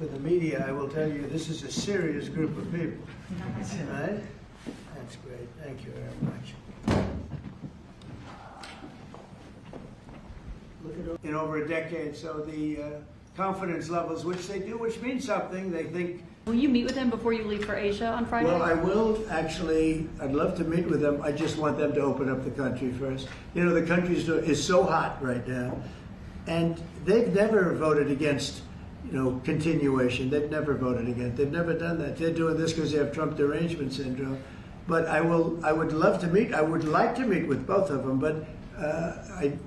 for the media, I will tell you this is a serious group of people. Right? That's great. Thank you very much. Look at in over a decade, so the confidence levels, which they do, which means something. They think. Will you meet with them before you leave for Asia on Friday? Well, I will actually. I'd love to meet with them. I just want them to open up the country first. You know, the country is so hot right now, and they've never voted against, you know, continuation. They've never voted against. They've never done that. They're doing this because they have Trump derangement syndrome. But I would love to meet. I would like to meet with both of them. But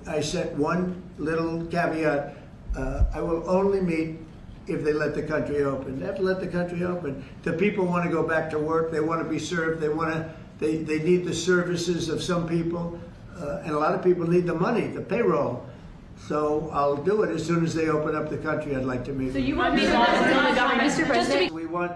I set one little caveat. I will only meet if they let the country open. They have to let the country open. The people want to go back to work. They want to be served. They need the services of some people, and a lot of people need the money, the payroll. So I'll do it as soon as they open up the country. I'd like to meet. So you want me to tell the government, Mr. President? We want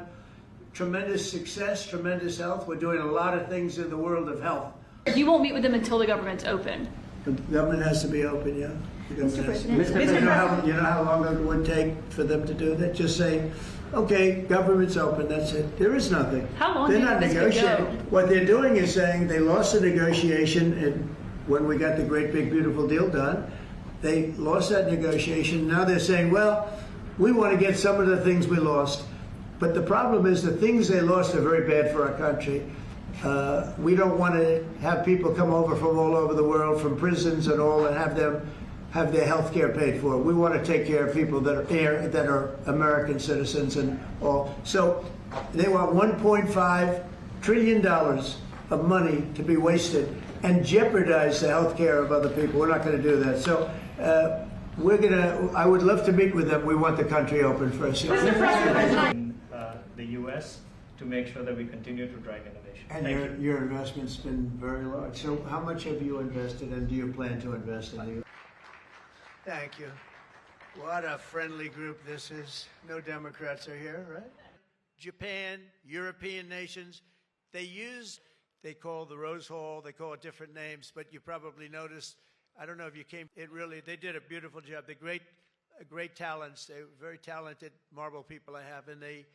tremendous success, tremendous health. We're doing a lot of things in the world of health. You won't meet with them until the government's open. The government has to be open, yeah. Mr. President. You know how long it would take for them to do that? Just say, okay, government's open, that's it. There is nothing. How long They're do you not think this could negotiating. go? What they're doing is saying they lost the negotiation, and when we got the great big beautiful deal done, they lost that negotiation. Now they're saying, well, we want to get some of the things we lost. But the problem is the things they lost are very bad for our country. We don't want to have people come over from all over the world, from prisons and all, and have them have their health care paid for. We want to take care of people that are American citizens and all. So they want $1.5 trillion of money to be wasted and jeopardize the health care of other people. We're not going to do that. So I would love to meet with them. We want the country open first. Mr. President. In the U.S. to make sure that we continue to drive innovation. And your investment's been very large. So how much have you invested, and do you plan to invest in the U.S.? Thank you. What a friendly group this is. No Democrats are here, right? Japan, European nations, they call the Rose Hall, they call it different names, but you probably noticed, I don't know if you came, they did a beautiful job. They're great talents. They're very talented marble people I have, and they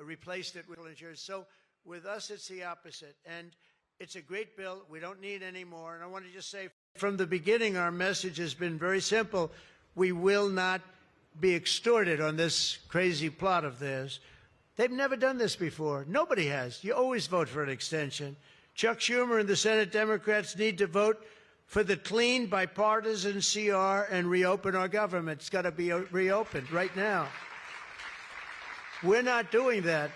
replaced it with insurance. So with us, it's the opposite. And it's a great bill. We don't need any more. And I want to just say, from the beginning, our message has been very simple. We will not be extorted on this crazy plot of theirs. They've never done this before. Nobody has. You always vote for an extension. Chuck Schumer and the Senate Democrats need to vote for the clean, bipartisan CR and reopen our government. It's got to be reopened right now. We're not doing that.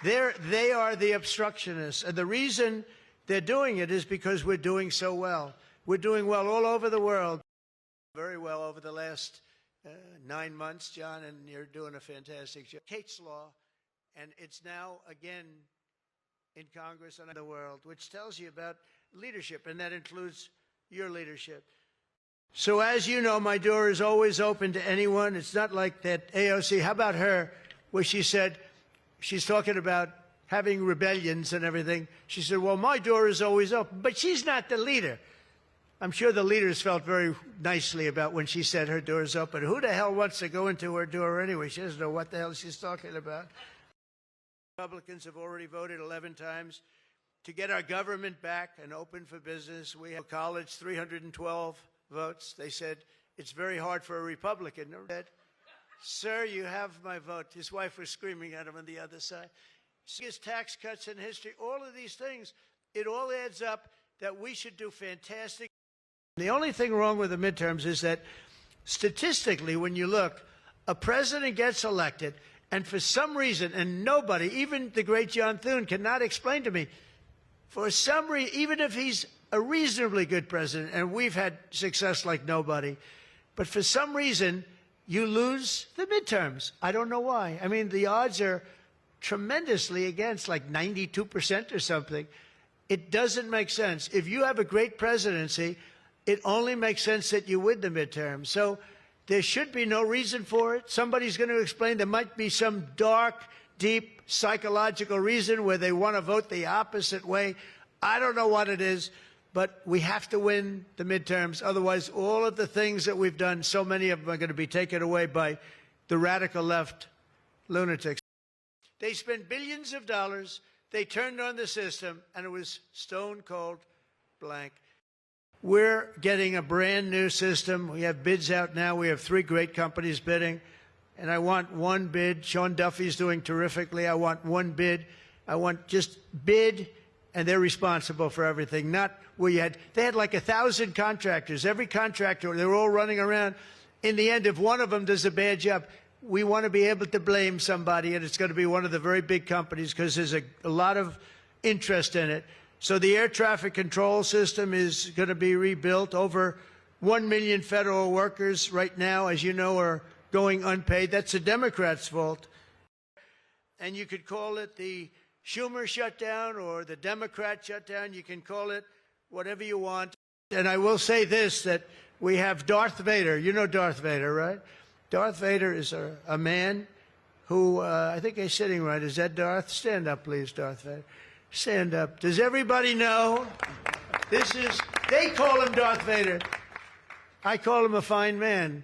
They are the obstructionists. And the reason they're doing it is because we're doing so well. We're doing well all over the world. Very well over the last 9 months, John, and you're doing a fantastic job. Kate's Law, and it's now again in Congress and in the world, which tells you about leadership, and that includes your leadership. So as you know, my door is always open to anyone. It's not like that AOC. How about her, where she said, she's talking about having rebellions and everything. She said, well, my door is always open. But she's not the leader. I'm sure the leaders felt very nicely about when she said her door is open. Who the hell wants to go into her door anyway? She doesn't know what the hell she's talking about. Republicans have already voted 11 times to get our government back and open for business. We have college, 312 votes. They said, it's very hard for a Republican. Sir, you have my vote. His wife was screaming at him on the other side. His tax cuts in history, all of these things, it all adds up that we should do fantastic. The only thing wrong with the midterms is that statistically, when you look, a president gets elected, and for some reason, and nobody, even the great John Thune, cannot explain to me, for some reason, even if he's a reasonably good president, and we've had success like nobody, but for some reason, you lose the midterms. I don't know why. I mean, the odds are tremendously against, like 92% or something. It doesn't make sense. If you have a great presidency, it only makes sense that you win the midterm. So there should be no reason for it. Somebody's going to explain there might be some dark, deep psychological reason where they want to vote the opposite way. I don't know what it is, but we have to win the midterms. Otherwise, all of the things that we've done, so many of them are going to be taken away by the radical left lunatics. They spent billions of dollars. They turned on the system, and it was stone cold blank. We're getting a brand new system. We have bids out now. We have 3 great companies bidding. And I want one bid. Sean Duffy's doing terrifically. I want one bid. I want just bid, and they're responsible for everything. Not where they had like 1,000 contractors. Every contractor, they were all running around. In the end, if one of them does a bad job, we want to be able to blame somebody, and it's going to be one of the very big companies because there's a lot of interest in it. So the air traffic control system is going to be rebuilt. Over 1 million federal workers right now, as you know, are going unpaid. That's the Democrats' fault. And you could call it the Schumer shutdown or the Democrat shutdown. You can call it whatever you want. And I will say this, that we have Darth Vader. You know Darth Vader, right? Darth Vader is a man who, I think he's sitting right. Is that Darth? Stand up, please, Darth Vader. Stand up. Does everybody know? They call him Darth Vader. I call him a fine man.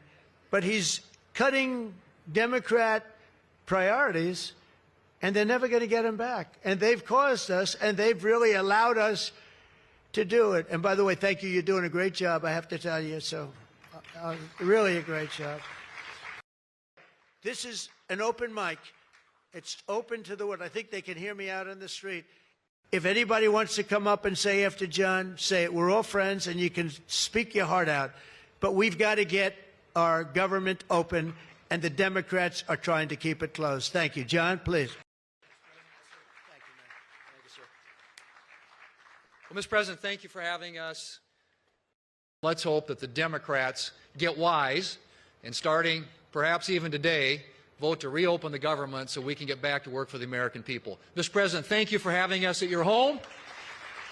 But he's cutting Democrat priorities, and they're never going to get him back. And they've caused us, and they've really allowed us to do it. And by the way, thank you. You're doing a great job, I have to tell you. So really a great job. This is an open mic. It's open to the world. I think they can hear me out on the street. If anybody wants to come up and say after John, say it. We're all friends, and you can speak your heart out. But we've got to get our government open, and the Democrats are trying to keep it closed. Thank you. John, please. Thank you, man. Thank you, sir. Well, Mr. President, thank you for having us. Let's hope that the Democrats get wise and starting perhaps even today, vote to reopen the government so we can get back to work for the American people. Mr. President, thank you for having us at your home.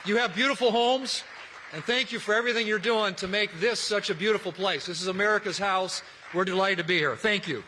You have beautiful homes, and thank you for everything you're doing to make this such a beautiful place. This is America's house. We're delighted to be here. Thank you.